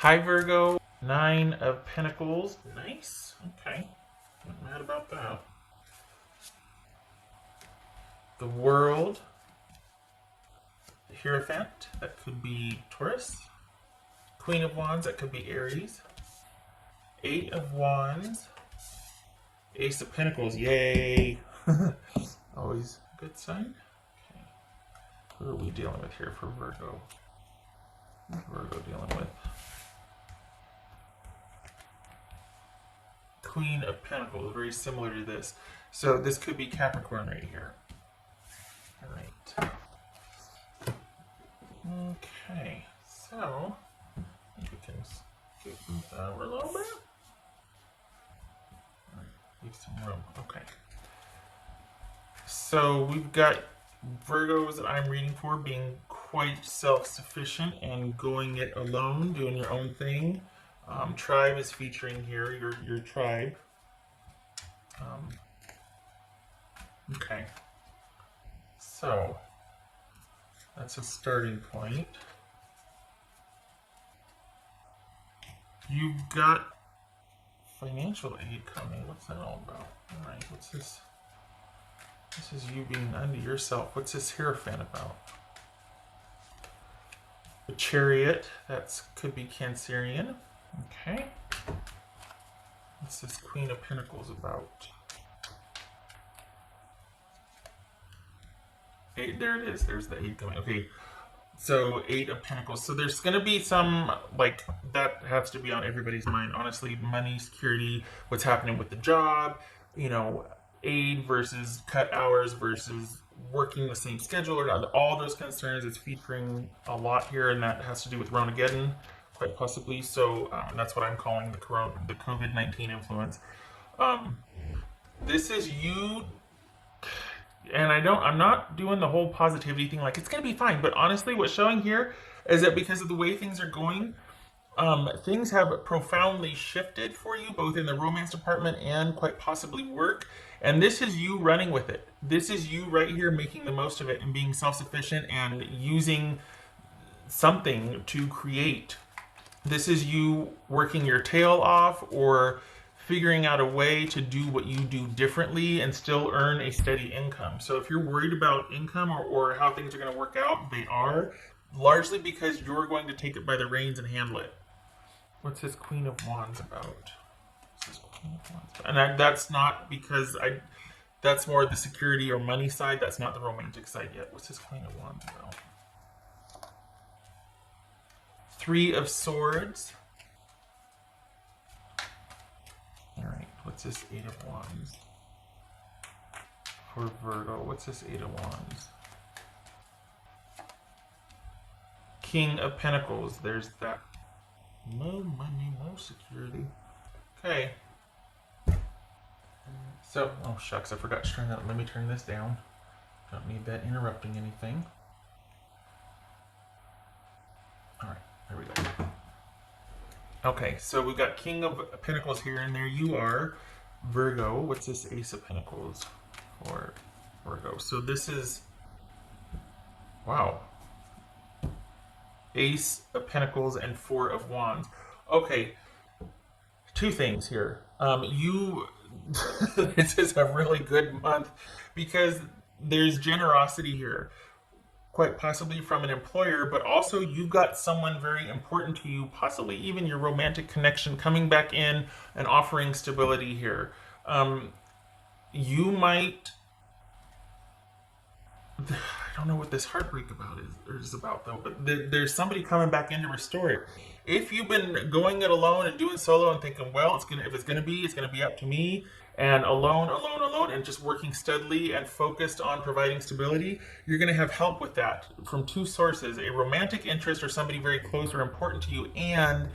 Hi Virgo, Nine of Pentacles. Nice. Okay. Not mad about that. The World. The Hierophant. That could be Taurus. Queen of Wands. That could be Aries. Eight of Wands. Ace of Pentacles. Yay. Always a good sign. Okay. Who are we dealing with here for Virgo? Who's Virgo dealing with? Queen of Pentacles, very similar to this. So this could be Capricorn right here. All right. Okay, so I think we can skip that over a little bit. All right, leave some room. Okay. So we've got Virgos that I'm reading for being quite self-sufficient and going it alone, doing your own thing. Tribe is featuring here, your tribe. Okay. So, that's a starting point. You've got financial aid coming. What's that all about? Alright, what's this? This is you being unto yourself. What's this Hierophant about? The Chariot, that could be Cancerian. Okay. What's this Queen of Pentacles about? Eight, there it is. There's the eight coming. Okay. So, Eight of Pentacles. So there's going to be some, like, that has to be on everybody's mind. Honestly, money, security, what's happening with the job, you know, aid versus cut hours versus working the same schedule or not. All those concerns is featuring a lot here, and that has to do with Ronageddon, quite possibly. So that's what I'm calling the COVID-19 influence. This is you, and I'm not doing the whole positivity thing, like it's gonna be fine. But honestly, what's showing here is that because of the way things are going, things have profoundly shifted for you, both in the romance department and quite possibly work. And this is you running with it. This is you right here making the most of it and being self-sufficient and using something to create. This is you working your tail off or figuring out a way to do what you do differently and still earn a steady income. So if you're worried about income or how things are going to work out, they are, largely because you're going to take it by the reins and handle it. What's this Queen of Wands about? What's this Queen of Wands about? And that's not because that's more the security or money side. That's not the romantic side yet. What's this Queen of Wands about? Three of Swords. All right, what's this Eight of Wands? For Virgo, what's this Eight of Wands? King of Pentacles, there's that. No money, no security. Okay. So, oh shucks, I forgot to turn that. Let me turn this down. Don't need that interrupting anything. All right, there we go. Okay, so we've got King of Pentacles here, and there you are, Virgo. What's this Ace of Pentacles for Virgo? So this is, wow. Ace of Pentacles and Four of Wands. Okay, two things here. This is a really good month because there's generosity here, quite possibly from an employer, but also you've got someone very important to you, possibly even your romantic connection, coming back in and offering stability here. You might, I don't know what this heartbreak is about though, but there's somebody coming back in to restore it. If you've been going it alone and doing solo and thinking, well, if it's gonna be up to me, and alone, and just working steadily and focused on providing stability, you're gonna have help with that from two sources: a romantic interest or somebody very close or important to you, and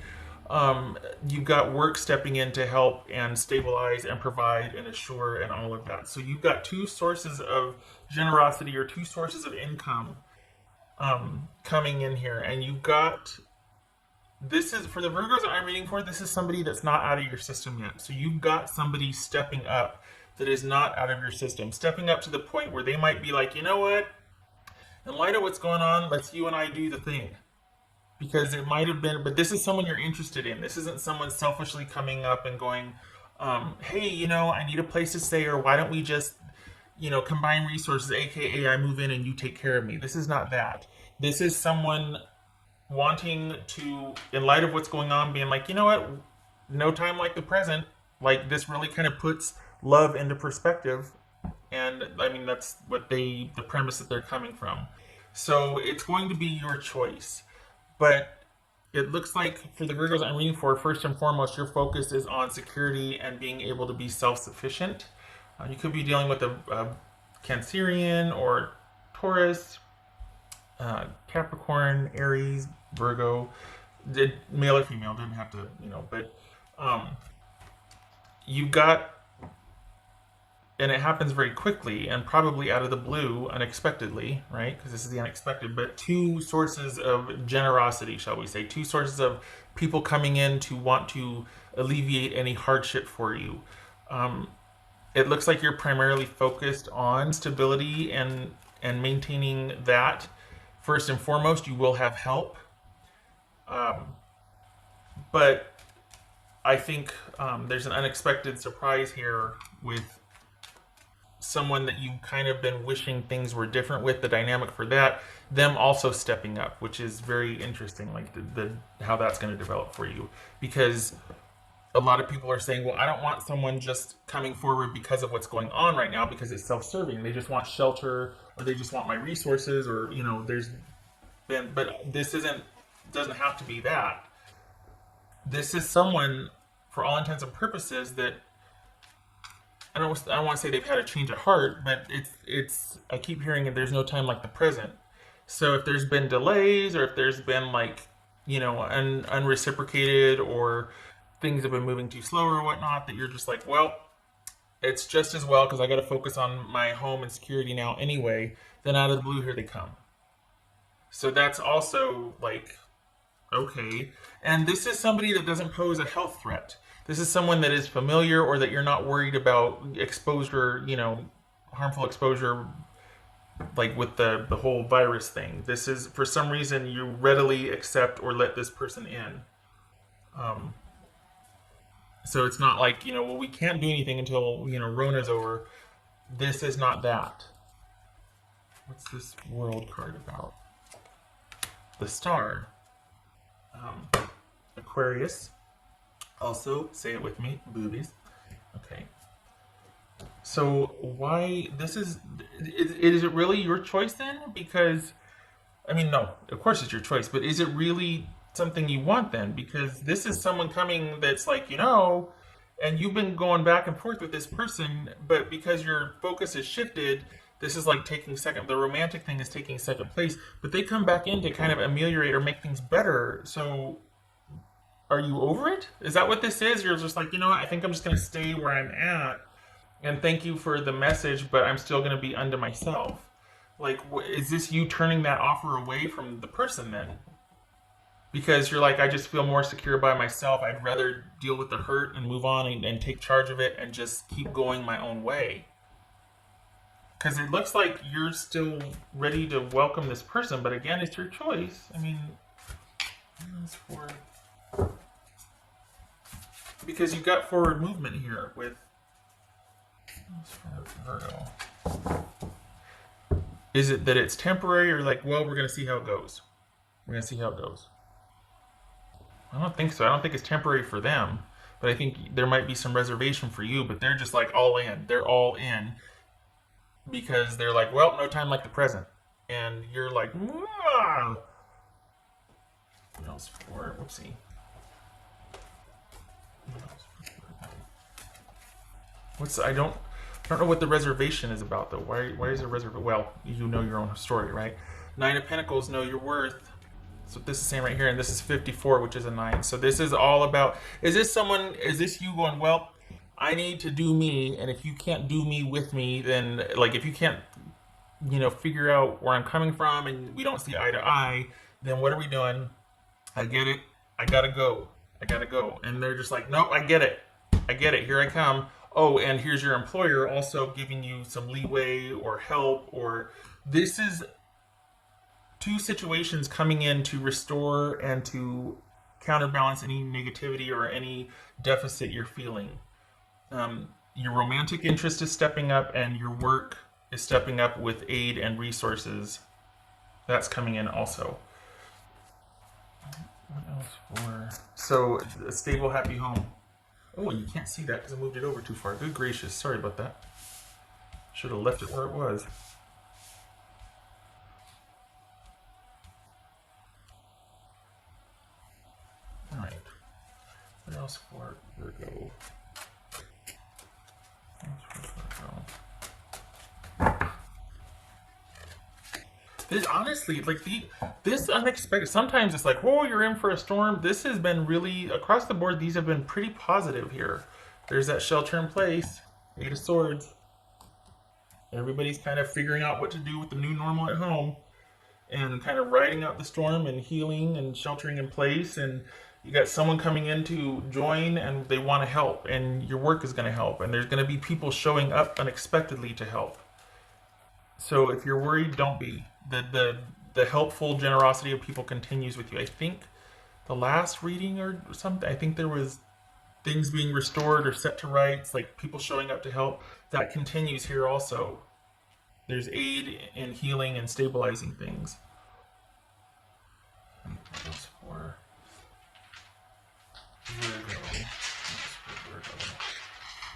you've got work stepping in to help and stabilize and provide and assure and all of that. So you've got two sources of generosity or two sources of income coming in here, and you've got, this is for the Virgos that I'm reading for, this is somebody that's not out of your system yet. So you've got somebody stepping up that is not out of your system, stepping up to the point where they might be like, you know what, in light of what's going on, let's you and I do the thing. because it might have been, but this is someone you're interested in. This isn't someone selfishly coming up and going, hey, I need a place to stay, or why don't we just, combine resources, aka I move in and you take care of me. This is not that. This is someone wanting to, in light of what's going on, being like, you know what, no time like the present. Like, this really kind of puts love into perspective. And I mean, that's what the premise that they're coming from. So it's going to be your choice. But it looks like for the Virgos I'm reading for, first and foremost, your focus is on security and being able to be self sufficient. You could be dealing with a Cancerian or Taurus, Capricorn, Aries, Virgo, male or female, didn't have to, but um, you got, and it happens very quickly and probably out of the blue, unexpectedly, right? Because this is the unexpected, but two sources of generosity, shall we say, two sources of people coming in to want to alleviate any hardship for you. Um, it looks like you're primarily focused on stability and maintaining that. First and foremost, you will have help, um, but I think there's an unexpected surprise here with someone that you've kind of been wishing things were different with. The dynamic for that, them also stepping up, which is very interesting, like the how that's going to develop for you, because a lot of people are saying, well, I don't want someone just coming forward because of what's going on right now, because it's self-serving. They just want shelter, or they just want my resources, or there's been, but this doesn't have to be that. This is someone, for all intents and purposes, that I don't want to say they've had a change of heart, but it's I keep hearing it, there's no time like the present. So if there's been delays, or if there's been like, unreciprocated, or things have been moving too slow or whatnot, that you're just like, well, it's just as well because I got to focus on my home and security now anyway. Then out of the blue, here they come. So that's also like, okay. And this is somebody that doesn't pose a health threat. This is someone that is familiar, or that you're not worried about exposure, harmful exposure, like with the whole virus thing. This is, for some reason, you readily accept or let this person in. Um, so it's not like, well, we can't do anything until, Rona's over. This is not that. What's this world card about? The star. Aquarius. Also, say it with me, boobies. Okay. So why is it really your choice then? Because I mean, no, of course it's your choice, but is it really something you want then? Because this is someone coming that's like, and you've been going back and forth with this person, but because your focus has shifted, this is like taking second, the romantic thing is taking second place, but they come back in to kind of ameliorate or make things better. So are you over it? Is that what this is? You're just like, what? I think I'm just going to stay where I'm at. And thank you for the message, but I'm still going to be unto myself. Like, is this you turning that offer away from the person then? Because you're like, I just feel more secure by myself. I'd rather deal with the hurt and move on and take charge of it and just keep going my own way. Because it looks like you're still ready to welcome this person, but again, it's your choice. I mean, it's for... because you've got forward movement here with Virgo. Is it that it's temporary, or like, well, we're going to see how it goes? We're going to see how it goes. I don't think so. I don't think it's temporary for them, but I think there might be some reservation for you, but they're just like all in. They're all in because they're like, well, no time like the present. And you're like, "Wah." What else for? Whoopsie. I don't know what the reservation is about though. Why is it reservation? Well, you know your own story, right? Nine of Pentacles, know your worth. So this is saying right here, and this is 54, which is a 9. So this is all about, is this you going, well, I need to do me, and if you can't do me with me, then, like, if you can't, figure out where I'm coming from, and we don't see eye to eye, then what are we doing? I get it. I gotta go. And they're just like, nope, I get it. Here I come. Oh, and here's your employer also giving you some leeway or help, or this is two situations coming in to restore and to counterbalance any negativity or any deficit you're feeling. Your romantic interest is stepping up, and your work is stepping up with aid and resources. That's coming in also. What else for? So, a stable, happy home. Oh, you can't see that because I moved it over too far. Good gracious. Sorry about that. Should have left it where it was. All right. What else for Virgo? This, honestly, like this unexpected. Sometimes it's like, oh, you're in for a storm. This has been really across the board. These have been pretty positive here. There's that shelter in place. Eight of Swords. Everybody's kind of figuring out what to do with the new normal at home, and kind of riding out the storm and healing and sheltering in place. And you got someone coming in to join, and they want to help, and your work is going to help, and there's going to be people showing up unexpectedly to help. So if you're worried, don't be. The helpful generosity of people continues with you. I think the last reading or something, I think there was things being restored or set to rights, like people showing up to help. That continues here also. There's aid in healing and stabilizing things. Those for Virgo.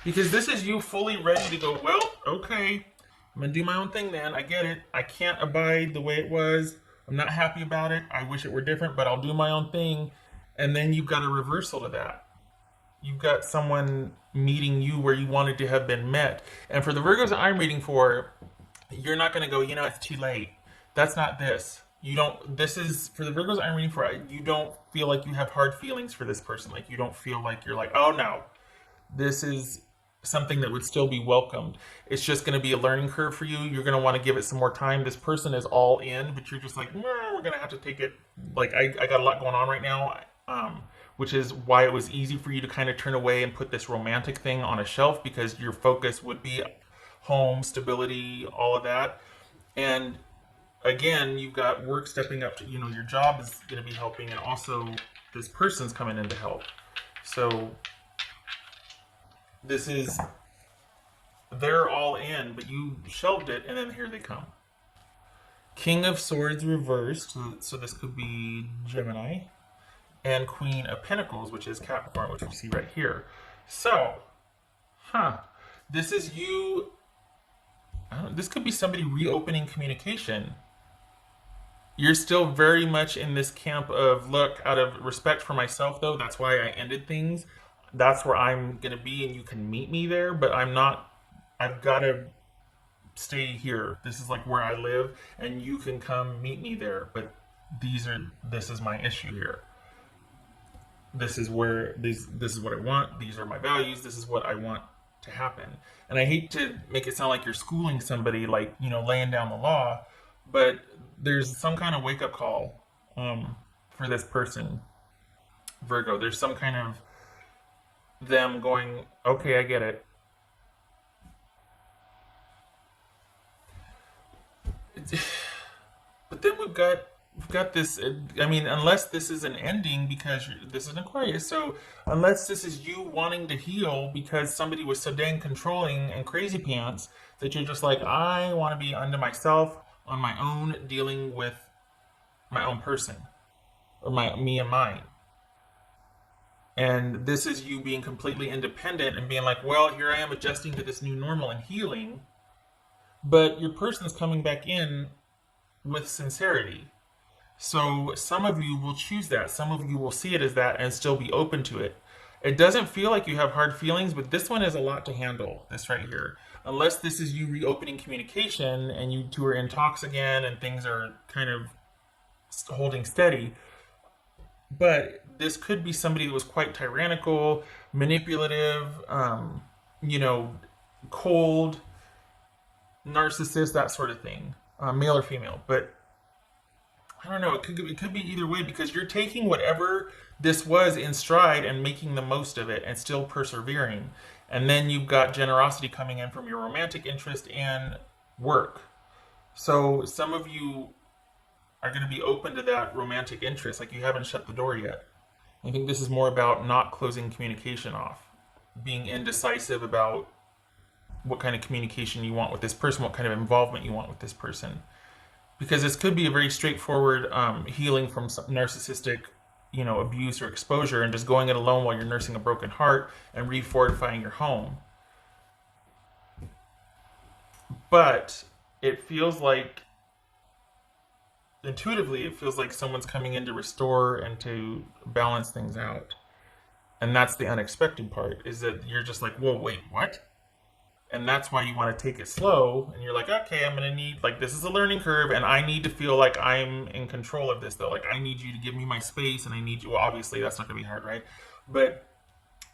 Because this is you fully ready to go, well, okay, I'm going to do my own thing then. I get it. I can't abide the way it was. I'm not happy about it. I wish it were different, but I'll do my own thing. And then you've got a reversal to that. You've got someone meeting you where you wanted to have been met. And for the Virgos that I'm reading for, you're not going to go, it's too late. That's not this. You don't, this is, for the Virgos I'm reading for, you don't feel like you have hard feelings for this person. Like, you don't feel like you're like, oh no, this is something that would still be welcomed. It's just going to be a learning curve for you. You're going to want to give it some more time. This person is all in, but you're just like, we're going to have to take it. Like, I got a lot going on right now, which is why it was easy for you to kind of turn away and put this romantic thing on a shelf, because your focus would be home, stability, all of that. And again, you've got work stepping up to, your job is going to be helping, and also this person's coming in to help. So this is, they're all in, but you shelved it, and then here they come. King of Swords reversed, so this could be Gemini, and Queen of Pentacles, which is Capricorn, which we see right here. So, this is you, this could be somebody reopening communication. You're still very much in this camp of, look, out of respect for myself, though, that's why I ended things. That's where I'm going to be, and you can meet me there, but I'm not, I've got to stay here. This is like where I live, and you can come meet me there, but this is my issue here. This is where, this is what I want. These are my values. This is what I want to happen. And I hate to make it sound like you're schooling somebody, like, laying down the law, but there's some kind of wake-up call for this person, Virgo. There's some kind of them going, okay, I get it. But then we've got this, I mean, unless this is an ending, because this is an Aquarius, so unless this is you wanting to heal because somebody was so dang controlling and crazy pants that you're just like, I want to be unto myself, on my own, dealing with my own person, or me and mine. And this is you being completely independent and being like, well, here I am adjusting to this new normal and healing. But your person's coming back in with sincerity. So some of you will choose that. Some of you will see it as that and still be open to it. It doesn't feel like you have hard feelings, but this one is a lot to handle, this right here. Unless this is you reopening communication and you two are in talks again and things are kind of holding steady. But this could be somebody that was quite tyrannical, manipulative, cold, narcissist, that sort of thing, male or female. But I don't know, it could be either way, because you're taking whatever this was in stride and making the most of it and still persevering. And then you've got generosity coming in from your romantic interest and work. So some of you are going to be open to that romantic interest. Like, you haven't shut the door yet. I think this is more about not closing communication off, being indecisive about what kind of communication you want with this person, what kind of involvement you want with this person. Because this could be a very straightforward healing from some narcissistic, abuse or exposure, and just going it alone while you're nursing a broken heart and refortifying your home. But it feels like, intuitively, it feels like someone's coming in to restore and to balance things out. And that's the unexpected part, is that you're just like, whoa, wait, what? And that's why you want to take it slow. And you're like, okay, I'm going to need, like, this is a learning curve, and I need to feel like I'm in control of this, though. Like, I need you to give me my space, and I need you, well, obviously, that's not going to be hard, right? But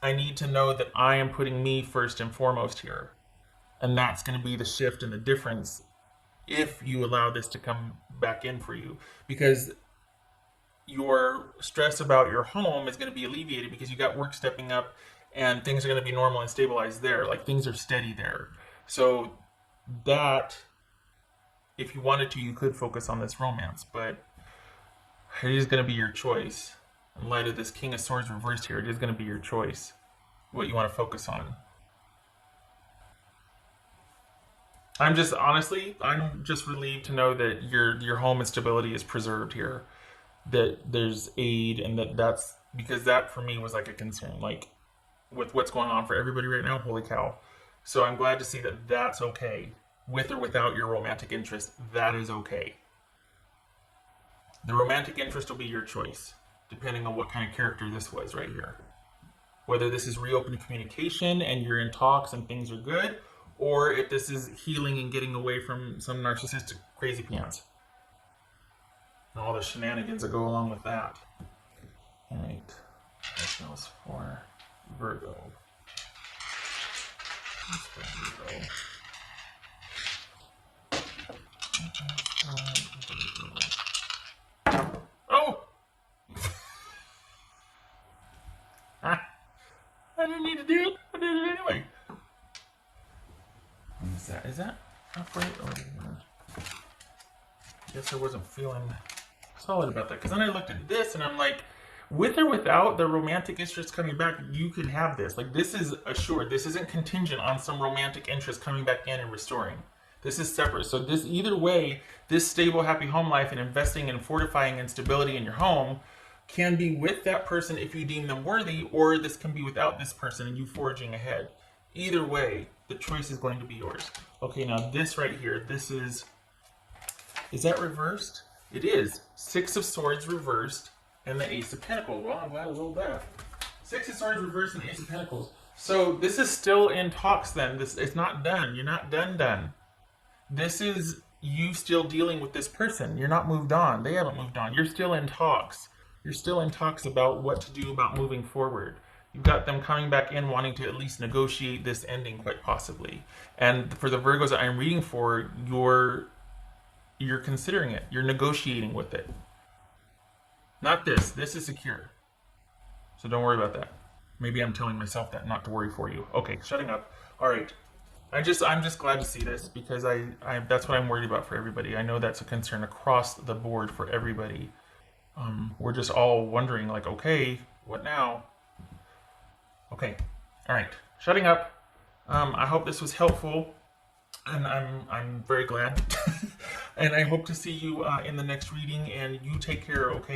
I need to know that I am putting me first and foremost here. And that's going to be the shift and the difference if you allow this to come back in for you. Because your stress about your home is going to be alleviated because you got work stepping up and things are going to be normal and stabilized there. Like, things are steady there. So that, if you wanted to, you could focus on this romance, but it is going to be your choice. In light of this King of Swords reversed here, it is going to be your choice what you want to focus on. I'm just relieved to know that your home and stability is preserved here. That there's aid, and that's because that for me was like a concern. Like, with what's going on for everybody right now, holy cow. So I'm glad to see that that's okay. With or without your romantic interest, that is okay. The romantic interest will be your choice, depending on what kind of character this was right here. Whether this is reopened communication and you're in talks and things are good, or if this is healing and getting away from some narcissistic crazy pants. And all the shenanigans that go along with that. All right. That was for Virgo. That's for Virgo. Oh! I didn't need to do it. I did it anyway. Is that halfway? I guess I wasn't feeling solid about that. Because then I looked at this and I'm like, with or without the romantic interest coming back, you can have this. Like, this is assured. This isn't contingent on some romantic interest coming back in and restoring. This is separate. So this, either way, this stable, happy home life and investing and fortifying and stability in your home can be with that person if you deem them worthy, or this can be without this person and you forging ahead. Either way, the choice is going to be yours. Okay, now this right here, this is that reversed? It is. Six of Swords reversed and the Ace of Pentacles. Well, I'm glad I rolled that. Six of Swords reversed and the Ace of Pentacles. So this is still in talks then. It's not done. You're not done. This is you still dealing with this person. You're not moved on. They haven't moved on. You're still in talks. You're still in talks about what to do about moving forward. You've got them coming back in wanting to at least negotiate this ending, quite possibly. And for the Virgos that I'm reading for, you're considering it. You're negotiating with it. Not this. This is secure. So don't worry about that. Maybe I'm telling myself that not to worry for you. Okay, shutting up. All right. I'm just glad to see this because that's what I'm worried about for everybody. I know that's a concern across the board for everybody. We're just all wondering, like, okay, what now? Okay, all right, shutting up. I hope this was helpful, and I'm very glad. And I hope to see you in the next reading, and you take care, okay?